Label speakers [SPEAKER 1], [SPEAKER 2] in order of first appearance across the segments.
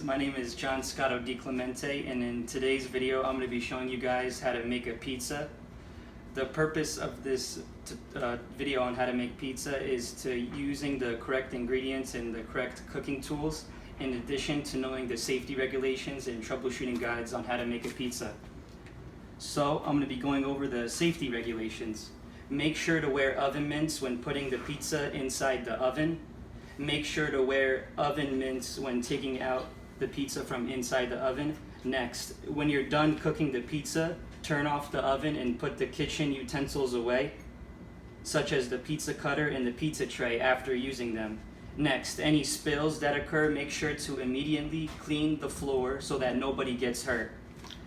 [SPEAKER 1] my name is John Scotto di Clemente, and in today's video I'm going to be showing you guys how to make a pizza. The purpose of this video on how to make pizza is to using the correct ingredients and the correct cooking tools, in addition to knowing the safety regulations and troubleshooting guides on how to make a pizza. So I'm going to be going over the safety regulations. Make sure to wear oven mitts when putting the pizza inside the oven. Make sure to wear oven mitts when taking out the pizza from inside the oven. Next, when you're done cooking the pizza, turn off the oven and put the kitchen utensils away, such as the pizza cutter and the pizza tray, after using them. Next, any spills that occur, make sure to immediately clean the floor so that nobody gets hurt.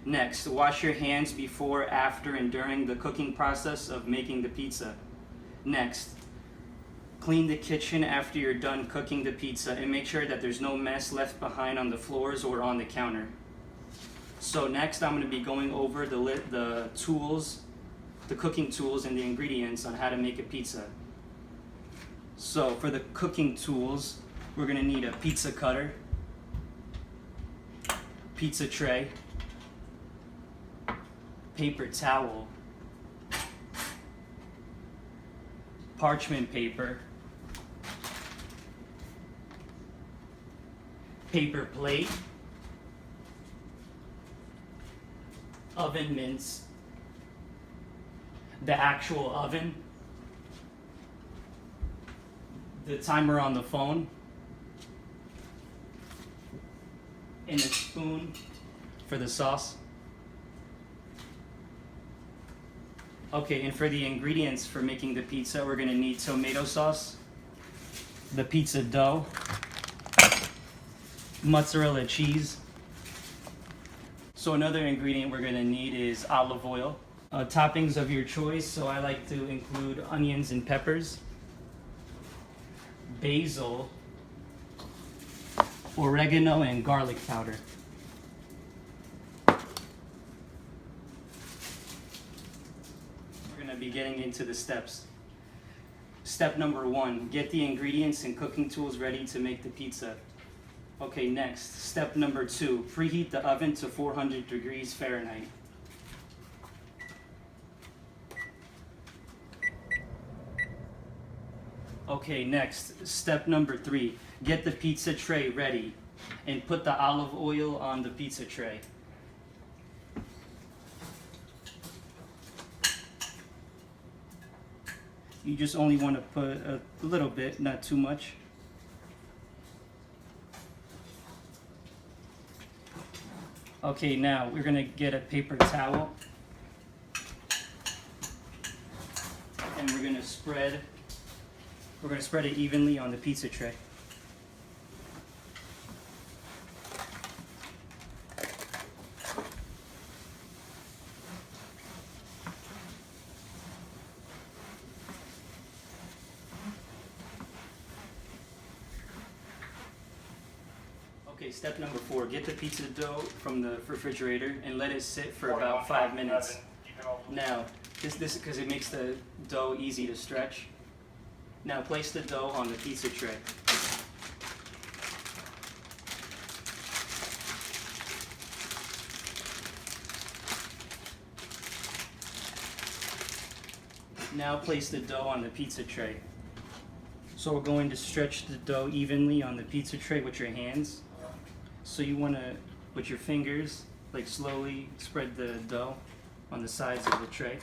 [SPEAKER 1] Next, wash your hands before, after, and during the cooking process of making the pizza. Next, clean the kitchen after you're done cooking the pizza and make sure that there's no mess left behind on the floors or on the counter. So next, I'm going to be going over the tools, the cooking tools and the ingredients on how to make a pizza. So for the cooking tools, we're going to need a pizza cutter, pizza tray, paper towel, parchment paper, paper plate, oven mitts, the actual oven, the timer on the phone, and a spoon for the sauce. Okay, and for the ingredients for making the pizza, we're going to need tomato sauce, the pizza dough, mozzarella cheese. So another ingredient we're going to need is olive oil. Toppings of your choice, so I like to include onions and peppers, basil, oregano, and garlic powder. We're going to be getting into the steps. Step number 1, get the ingredients and cooking tools ready to make the pizza. Okay, next, step number 2, preheat the oven to 400 degrees Fahrenheit. Okay, next, step number 3, get the pizza tray ready and put the olive oil on the pizza tray. You just only want to put a little bit, not too much. Okay, now we're going to get a paper towel and we're going to spread it evenly on the pizza tray. Okay, step number 4, get the pizza dough from the refrigerator and let it sit for about 5 minutes. Now, this because it makes the dough easy to stretch. Now place the dough on the pizza tray. Now place the dough on the pizza tray. So we're going to stretch the dough evenly on the pizza tray with your hands. So you want to, with your fingers, like slowly spread the dough on the sides of the tray.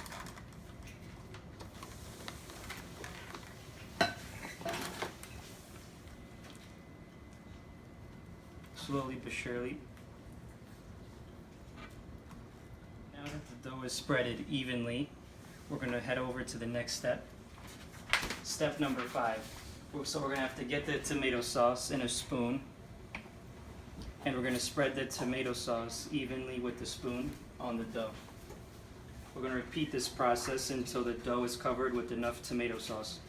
[SPEAKER 1] Slowly but surely. Now that the dough is spreaded evenly, we're going to head over to the next step. Step number 5. So we're going to have to get the tomato sauce in a spoon, and we're going to spread the tomato sauce evenly with the spoon on the dough. We're going to repeat this process until the dough is covered with enough tomato sauce.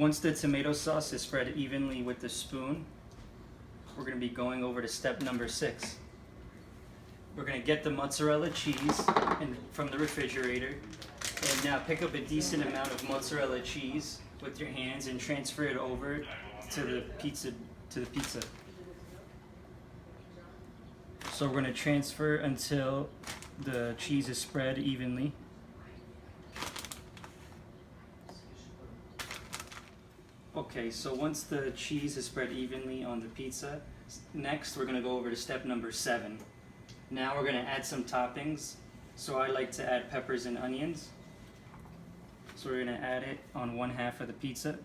[SPEAKER 1] Once the tomato sauce is spread evenly with the spoon, we're going to be going over to step number 6. We're going to get the mozzarella cheese from the refrigerator, and now pick up a decent amount of mozzarella cheese with your hands and transfer it over to the pizza. So we're going to transfer until the cheese is spread evenly. Okay, so once the cheese is spread evenly on the pizza, next we're going to go over to step number 7. Now we're going to add some toppings. So I like to add peppers and onions. So we're going to add it on one half of the pizza.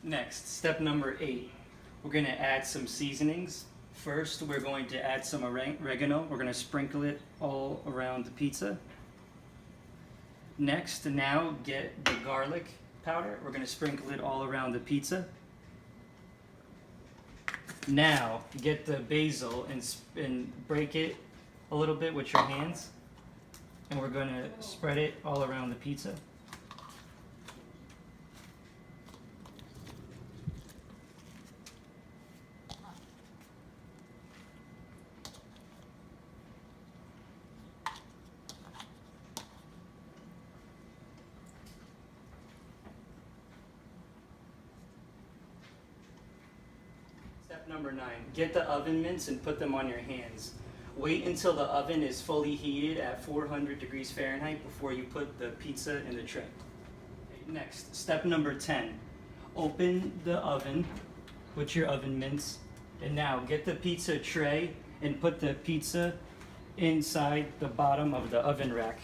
[SPEAKER 1] Next, step number 8. We're going to add some seasonings. First, we're going to add some oregano. We're going to sprinkle it all around the pizza. Next, now get the garlic powder. We're going to sprinkle it all around the pizza. Now, get the basil and break it a little bit with your hands. And we're going to spread it all around the pizza. Step number 9, get the oven mitts and put them on your hands. Wait until the oven is fully heated at 400 degrees Fahrenheit before you put the pizza in the tray. Next, step number 10, open the oven with your oven mitts, and now get the pizza tray and put the pizza inside the bottom of the oven rack.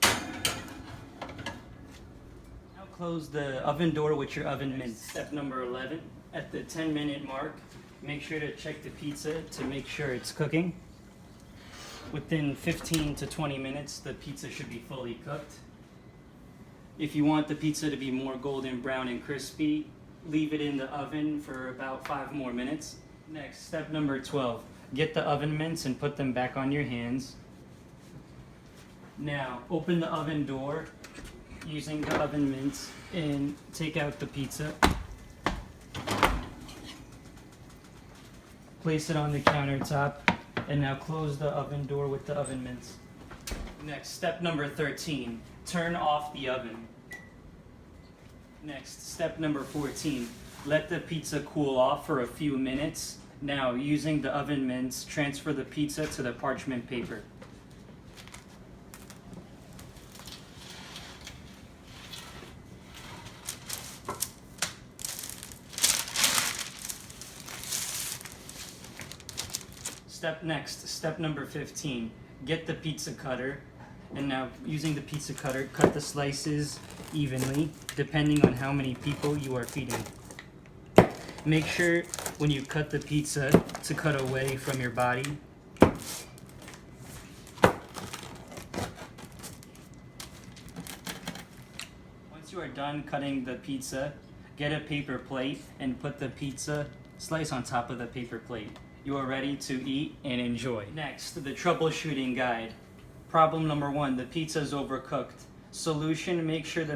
[SPEAKER 1] Now close the oven door with your oven mitts. Step number 11. At the 10-minute mark, make sure to check the pizza to make sure it's cooking. Within 15 to 20 minutes, the pizza should be fully cooked. If you want the pizza to be more golden brown and crispy, leave it in the oven for about 5 more minutes. Next, step number 12. Get the oven mitts and put them back on your hands. Now, open the oven door using the oven mitts and take out the pizza. Place it on the countertop, and now close the oven door with the oven mitts. Next, step number 13, turn off the oven. Next, step number 14, let the pizza cool off for a few minutes. Now, using the oven mitts, transfer the pizza to the parchment paper. Step number 15, get the pizza cutter, and now using the pizza cutter, cut the slices evenly, depending on how many people you are feeding. Make sure when you cut the pizza to cut away from your body. Once you are done cutting the pizza, get a paper plate and put the pizza slice on top of the paper plate. You are ready to eat and enjoy. Next, the troubleshooting guide. Problem number 1, the pizza is overcooked. Solution, make sure you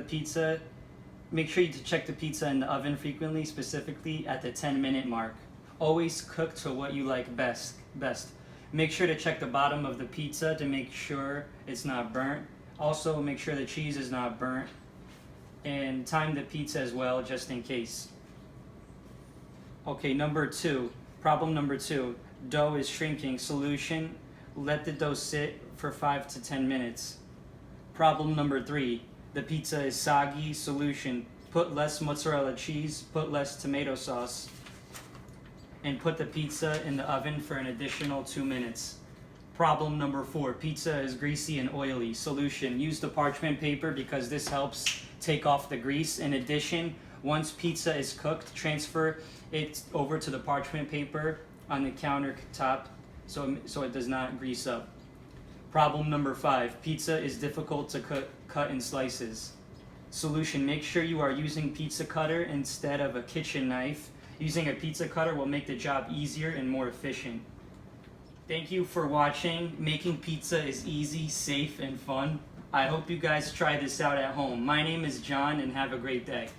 [SPEAKER 1] check the pizza in the oven frequently, specifically at the 10-minute mark. Always cook to what you like best. Make sure to check the bottom of the pizza to make sure it's not burnt. Also, make sure the cheese is not burnt. And time the pizza as well, just in case. Okay, problem number 2, dough is shrinking. Solution, let the dough sit for 5 to 10 minutes. Problem number 3, the pizza is soggy. Solution, put less mozzarella cheese, put less tomato sauce, and put the pizza in the oven for an additional 2 minutes. Problem number 4, pizza is greasy and oily. Solution, use the parchment paper because this helps take off the grease. In addition, once pizza is cooked, transfer it over to the parchment paper on the countertop so it does not grease up. Problem number 5, pizza is difficult to cut in slices. solution. Make sure you are using pizza cutter instead of a kitchen knife. Using a pizza cutter will make the job easier and more efficient. Thank you for watching. Making pizza is easy, safe, and fun. I hope you guys try this out at home. My name is John, and have a great day.